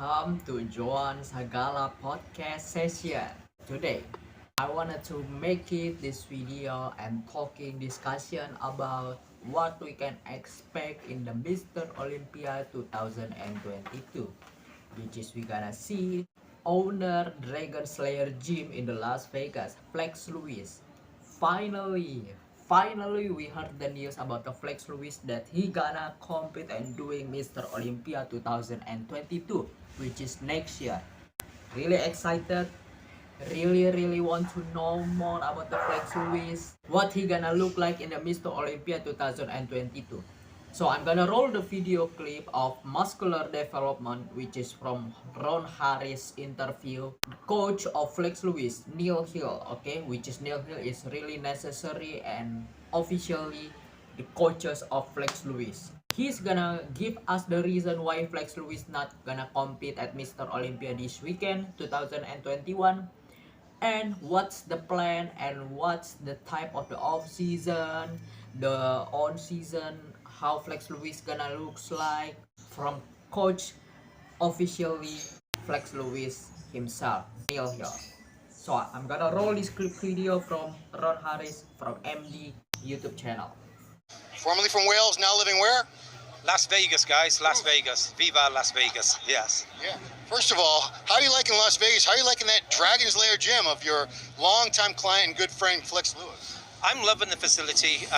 welcome to Joan Sagala podcast session. Today, I wanted to make it this video and talking discussion about what we can expect in the Mr. Olympia 2022, which is we gonna see owner Dragon Slayer Gym in the Las Vegas, Flex Lewis. Finally, we heard the news about the Flex Lewis that he gonna compete and doing Mr. Olympia 2022, which is next year. Really excited. Really want to know more about the Flex Lewis. What he gonna look like in the Mr. Olympia 2022. So I'm gonna roll the video clip of Muscular Development, which is from Ron Harris interview coach of Flex Lewis, Neil Hill. Okay, which is Neil Hill is really necessary and officially the coaches of Flex Lewis. He's gonna give us the reason why Flex Lewis not gonna compete at Mr. Olympia this weekend 2021, and what's the plan and what's the type of the off season, the on season, how Flex Lewis gonna looks like from coach officially Flex Lewis himself, Neil Hill. So I'm gonna roll this clip video from Ron Harris from MD YouTube channel. Formerly from Wales, now living where? Las Vegas, guys. Las Vegas. Viva Las Vegas. Yes. Yeah. First of all, how are you liking Las Vegas? How are you liking that Dragon's Lair gym of your longtime client and good friend, Flex Lewis? I'm loving the facility.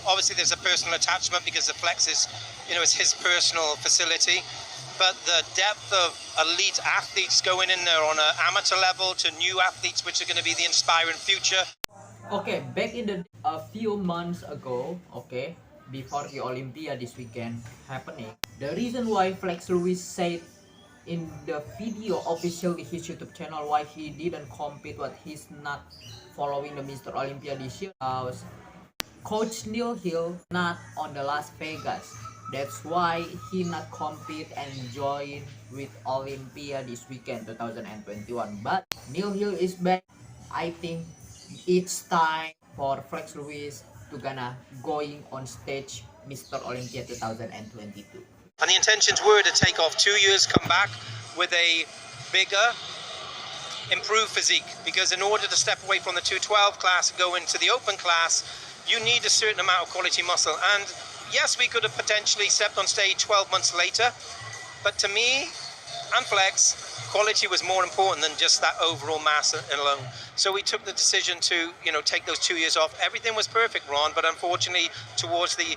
Obviously, there's a personal attachment because the Flex is, it's his personal facility. But the depth of elite athletes going in there on an amateur level to new athletes, which are going to be the inspiring future. Okay, back in the a few months ago, okay, before the Olympia this weekend happening, the reason why Flex Lewis said in the video officially his YouTube channel why he didn't compete, what he's not following the Mr. Olympia this year, was Coach Neil Hill not on the Las Vegas. That's why he not compete and join with Olympia this weekend 2021. But Neil Hill is back. I think it's time for Flex Lewis to gonna going on stage Mr. Olympia 2022. And the intentions were to take off 2 years, come back with a bigger, improved physique. Because in order to step away from the 212 class and go into the open class, you need a certain amount of quality muscle. And yes, we could have potentially stepped on stage 12 months later. But to me and Flex, quality was more important than just that overall mass alone. So we took the decision to, take those 2 years off. Everything was perfect, Ron, but unfortunately, towards the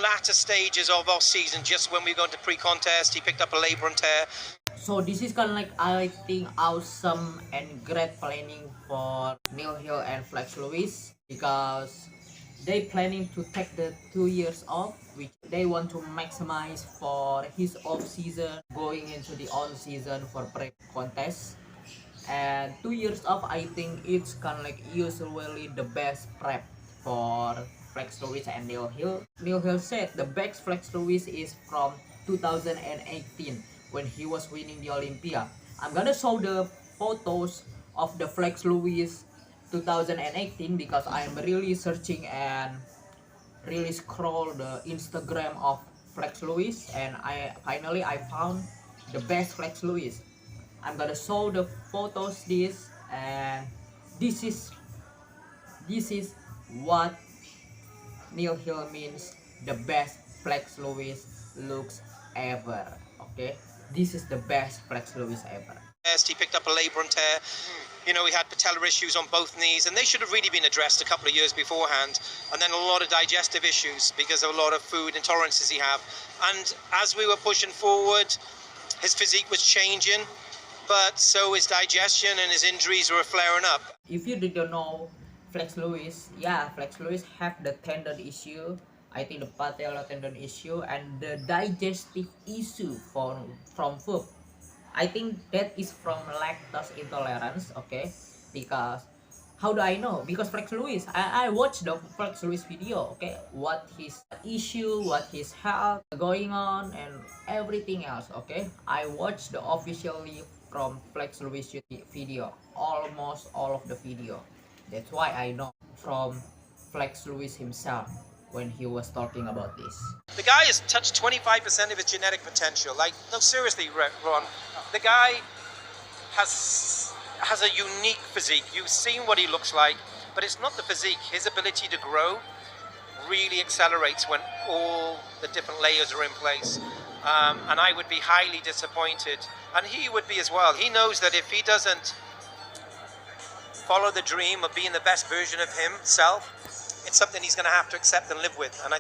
latter stages of our season, just when we go into pre-contest, he picked up a labrum tear. So this is kind of like, I think, awesome and great planning for Neil Hill and Flex Lewis, because they planning to take the 2 years off, which they want to maximize for his off season going into the on season for pre-contest. And 2 years off, I think it's kind of like usually the best prep for Flex Lewis and Neil Hill. Neil Hill said the best Flex Lewis is from 2018 when he was winning the Olympia. I'm gonna show the photos of the Flex Lewis 2018 because I'm really searching and really scroll the Instagram of Flex Lewis, and I finally found the best Flex Lewis. I'm gonna show the photos this, and this is what Neil Hill means the best Flex Lewis looks ever. Okay, this is the best Flex Lewis ever. He picked up a labrum tear. He had patellar issues on both knees, and they should have really been addressed a couple of years beforehand. And then a lot of digestive issues because of a lot of food intolerances he have. And as we were pushing forward, his physique was changing, but so his digestion and his injuries were flaring up. If you didn't know Flex Lewis, Flex Lewis have the tendon issue, I think the patellar tendon issue, and the digestive issue from food. I think that is from lactose intolerance, okay? Because how do I know? Because Flex Lewis, I watched the Flex Lewis video, okay? What his issue, what his health going on, and everything else, okay? I watched the officially from Flex Lewis video, almost all of the video. That's why I know from Flex Lewis himself. when he was talking about this. The guy has touched 25% of his genetic potential. Like, no, seriously, Ron. The guy has a unique physique. You've seen what he looks like, but it's not the physique. His ability to grow really accelerates when all the different layers are in place. And I would be highly disappointed, and he would be as well. He knows that if he doesn't follow the dream of being the best version of himself, it's something he's going to have to accept and live with. And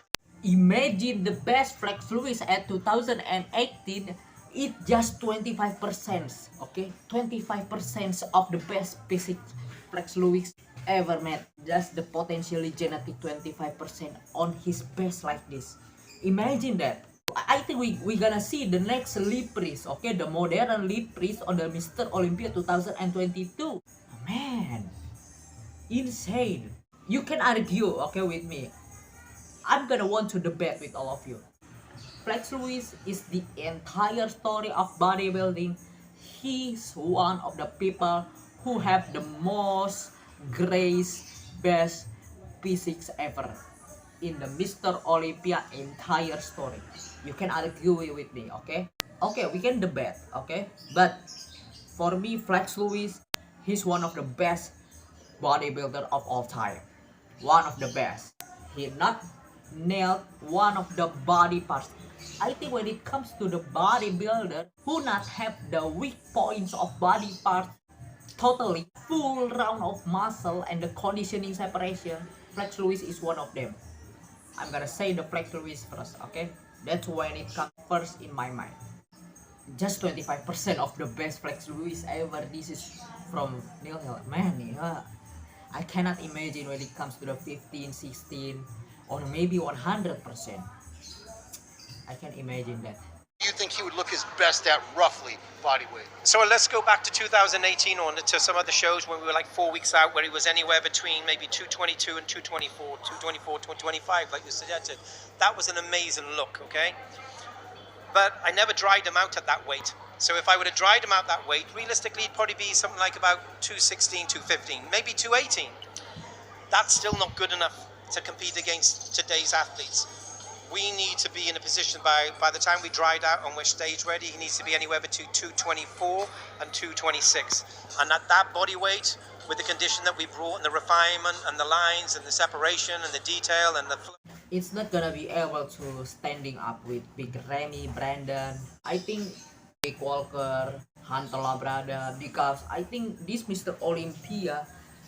Imagine the best Flex Lewis at 2018, it just 25%, okay? 25% of the best physique Flex Lewis ever made. Just the potentially genetic 25% on his best like this. Imagine that. I think we gonna see the next leap priest, okay? The modern leap priest on the Mr. Olympia 2022. Man, insane. You can argue, okay, with me. I'm gonna want to debate with all of you. Flex Lewis is the entire story of bodybuilding. He's one of the people who have the most grace, best physiques ever in the Mr. Olympia entire story. You can argue with me, okay? Okay, we can debate, okay? But for me, Flex Lewis, he's one of the best bodybuilder of all time. One of the best. He not nailed one of the body parts. I think when it comes to the bodybuilder who not have the weak points of body parts totally full round of muscle and the conditioning separation, Flex Lewis is one of them. I'm gonna say the Flex Lewis first, okay? That's when it comes first in my mind. Just 25% of the best Flex Lewis ever. This is from Neil Hill. Man, yeah. I cannot imagine when it comes to the 15, 16, or maybe 100%. I can imagine that. You think he would look his best at roughly body weight? so let's go back to 2018 on to some of the shows when we were like 4 weeks out, where he was anywhere between maybe 222 and 224, 224, 225, like you suggested. That was an amazing look, okay? But I never dried him out at that weight. So if I would have dried him out that weight, realistically, it'd probably be something like about 216, 215, maybe 218. That's still not good enough to compete against today's athletes. We need to be in a position by the time we dried out and we're stage ready, he needs to be anywhere between 224 and 226. And at that body weight, with the condition that we brought and the refinement and the lines and the separation and the detail and the It's not gonna be able to standing up with Big Remy, Brandon. I think Big Walker, Hunter Labrada, because I think this Mr. Olympia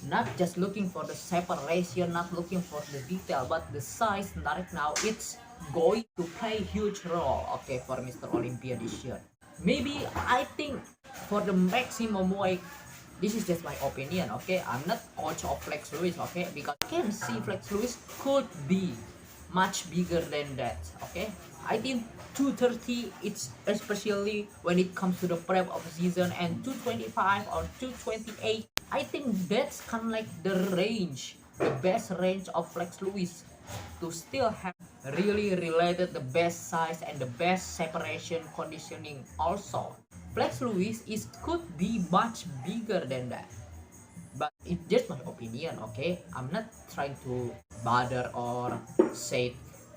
not just looking for the separation, not looking for the detail, but the size right now, it's going to play huge role, okay, for Mr. Olympia this year. Maybe I think for the maximum weight, this is just my opinion, okay? I'm not coach of Flex Lewis, okay? Because I can see Flex Lewis could be much bigger than that, okay? I think 230, it's especially when it comes to the prep of season, and 225 or 228, I think that's kind of like the range, the best range of Flex Lewis to still have really related the best size and the best separation conditioning also. Flex Lewis could be much bigger than that. But it's just my opinion, okay? I'm not trying to bother or say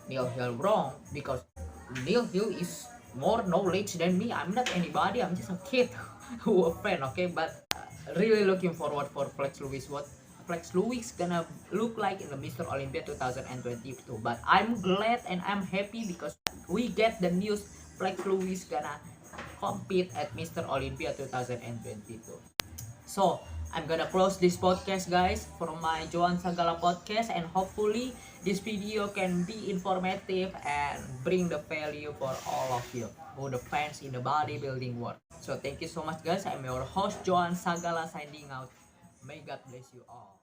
Neil Hill wrong, because Neil Hill is more knowledge than me. I'm not anybody, I'm just a kid who a fan, okay? But really looking forward for Flex Lewis, what Flex Lewis gonna look like in the Mr. Olympia 2022. But I'm glad and I'm happy because we get the news Flex Lewis gonna compete at Mr. Olympia 2022. So I'm gonna close this podcast, guys, from my Joan Sagala podcast, and hopefully this video can be informative and bring the value for all of you who the fans in the bodybuilding world. So thank you so much, guys. I'm your host Joan Sagala signing out. May God bless you all.